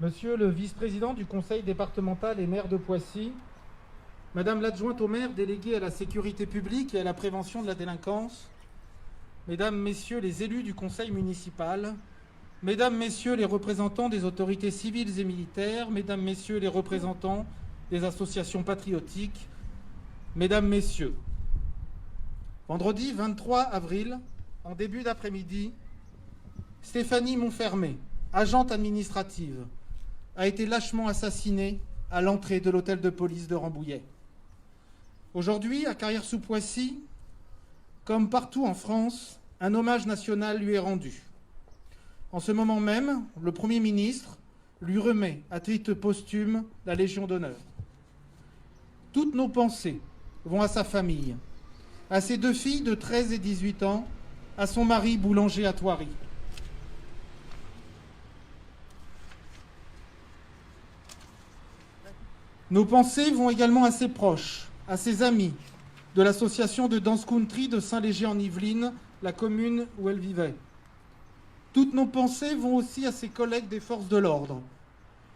Monsieur le vice-président du conseil départemental et maire de Poissy, Madame l'adjointe au maire déléguée à la sécurité publique et à la prévention de la délinquance, Mesdames, Messieurs les élus du conseil municipal, Mesdames, Messieurs les représentants des autorités civiles et militaires, Mesdames, Messieurs les représentants des associations patriotiques, Mesdames, Messieurs, vendredi 23 avril, en début d'après-midi, Stéphanie Montfermé, agente administrative, a été lâchement assassinée à l'entrée de l'hôtel de police de Rambouillet. Aujourd'hui, à Carrière-sous-Poissy, comme partout en France, un hommage national lui est rendu. En ce moment même, le Premier ministre lui remet à titre posthume la Légion d'honneur. Toutes nos pensées vont à sa famille, à ses deux filles de 13 et 18 ans, à son mari boulanger à Thoiry. Nos pensées vont également à ses proches, à ses amis de l'association de Dance Country de Saint-Léger-en-Yvelines, la commune où elle vivait. Toutes nos pensées vont aussi à ses collègues des forces de l'ordre,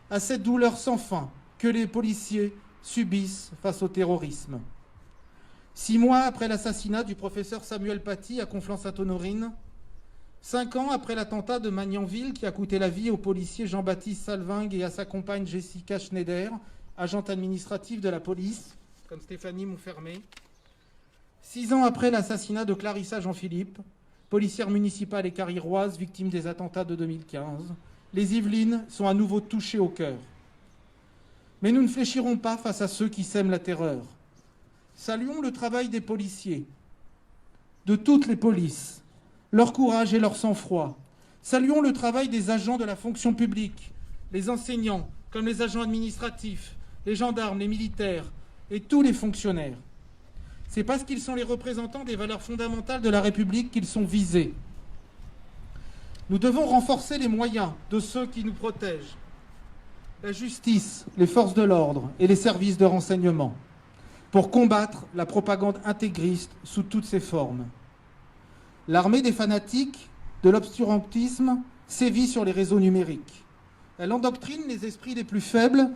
à cette douleur sans fin que les policiers subissent face au terrorisme. 6 mois après l'assassinat du professeur Samuel Paty à Conflans-Sainte-Honorine, 5 ans après l'attentat de Magnanville qui a coûté la vie au policier Jean-Baptiste Salvingue et à sa compagne Jessica Schneider, agente administrative de la police, comme Stéphanie Montfermé. 6 ans après l'assassinat de Clarissa Jean-Philippe, policière municipale et carriéroise, victime des attentats de 2015, les Yvelines sont à nouveau touchées au cœur. Mais nous ne fléchirons pas face à ceux qui sèment la terreur. Saluons le travail des policiers, de toutes les polices, leur courage et leur sang-froid. Saluons le travail des agents de la fonction publique, les enseignants, comme les agents administratifs, les gendarmes, les militaires et tous les fonctionnaires. C'est parce qu'ils sont les représentants des valeurs fondamentales de la République qu'ils sont visés. Nous devons renforcer les moyens de ceux qui nous protègent, la justice, les forces de l'ordre et les services de renseignement, pour combattre la propagande intégriste sous toutes ses formes. L'armée des fanatiques de l'obscurantisme sévit sur les réseaux numériques. Elle endoctrine les esprits les plus faibles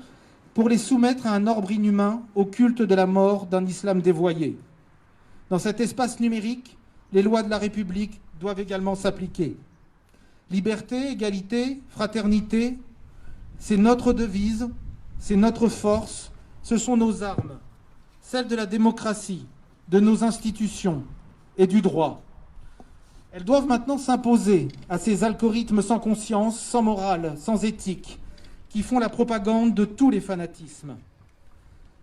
pour les soumettre à un ordre inhumain au culte de la mort d'un islam dévoyé. Dans cet espace numérique, les lois de la République doivent également s'appliquer. Liberté, égalité, fraternité, c'est notre devise, c'est notre force, ce sont nos armes, celles de la démocratie, de nos institutions et du droit. Elles doivent maintenant s'imposer à ces algorithmes sans conscience, sans morale, sans éthique, qui font la propagande de tous les fanatismes.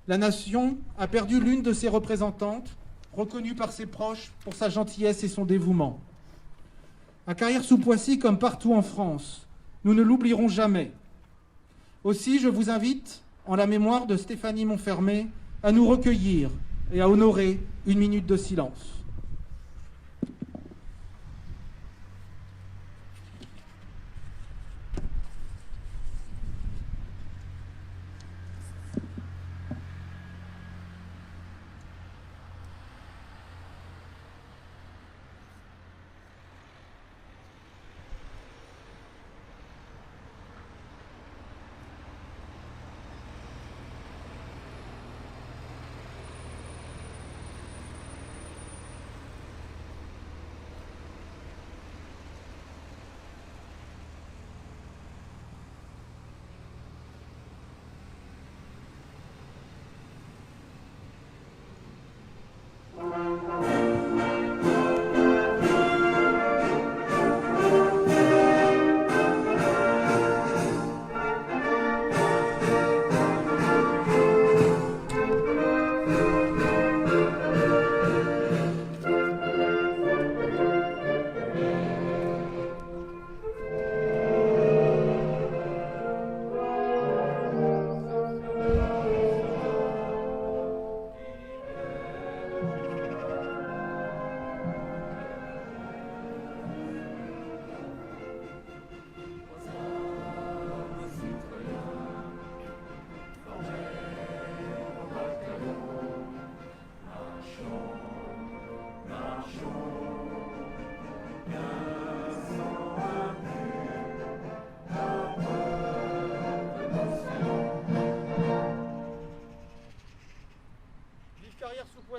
La nation a perdu l'une de ses représentantes, reconnue par ses proches pour sa gentillesse et son dévouement. À Carrière-sous-Poissy, comme partout en France, nous ne l'oublierons jamais. Aussi, je vous invite, en la mémoire de Stéphanie Montfermé, à nous recueillir et à honorer une minute de silence.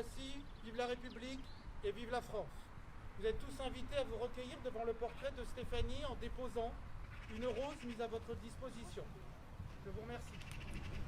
voici, vive la République et vive la France. Vous êtes tous invités à vous recueillir devant le portrait de Stéphanie en déposant une rose mise à votre disposition. Je vous remercie.